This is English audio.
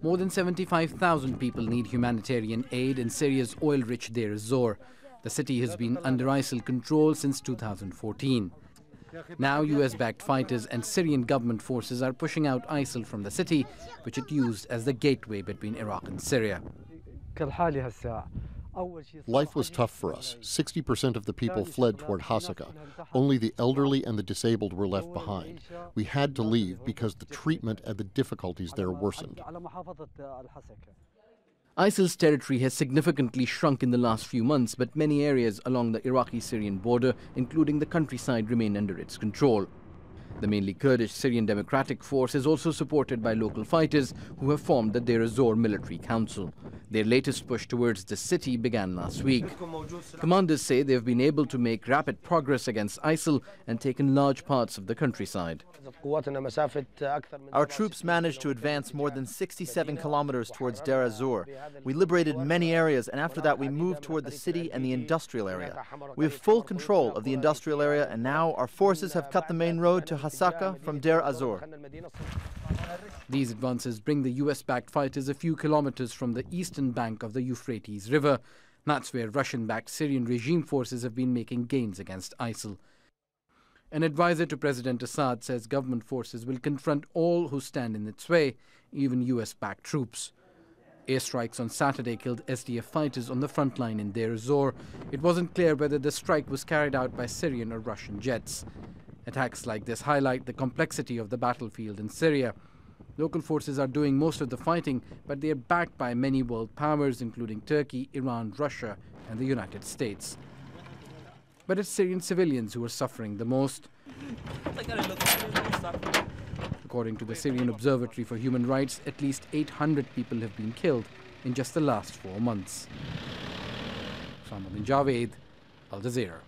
More than 75,000 people need humanitarian aid in Syria's oil-rich Deir Az Zor. The city has been under ISIL control since 2014. Now US-backed fighters and Syrian government forces are pushing out ISIL from the city, which it used as the gateway between Iraq and Syria. Life was tough for us. 60% of the people fled toward Hasaka. Only the elderly and the disabled were left behind. We had to leave because the treatment and the difficulties there worsened. ISIL's territory has significantly shrunk in the last few months, but many areas along the Iraqi-Syrian border, including the countryside, remain under its control. The mainly Kurdish Syrian Democratic Force is also supported by local fighters who have formed the Deir Az Zor Military Council. Their latest push towards the city began last week. Commanders say they have been able to make rapid progress against ISIL and taken large parts of the countryside. Our troops managed to advance more than 67 kilometers towards Deir Az Zor. We liberated many areas, and after that we moved toward the city and the industrial area. We have full control of the industrial area, and now our forces have cut the main road to Hasaka from Deir Az Zor. These advances bring the US-backed fighters a few kilometers from the eastern bank of the Euphrates River. That's where Russian-backed Syrian regime forces have been making gains against ISIL. An advisor to President Assad says government forces will confront all who stand in its way, even US-backed troops. Airstrikes on Saturday killed SDF fighters on the front line in Deir Az Zor. It wasn't clear whether the strike was carried out by Syrian or Russian jets. Attacks like this highlight the complexity of the battlefield in Syria. Local forces are doing most of the fighting, but they are backed by many world powers, including Turkey, Iran, Russia, and the United States. But it's Syrian civilians who are suffering the most. According to the Syrian Observatory for Human Rights, at least 800 people have been killed in just the last 4 months. Osama Bin Javaid, Al Jazeera.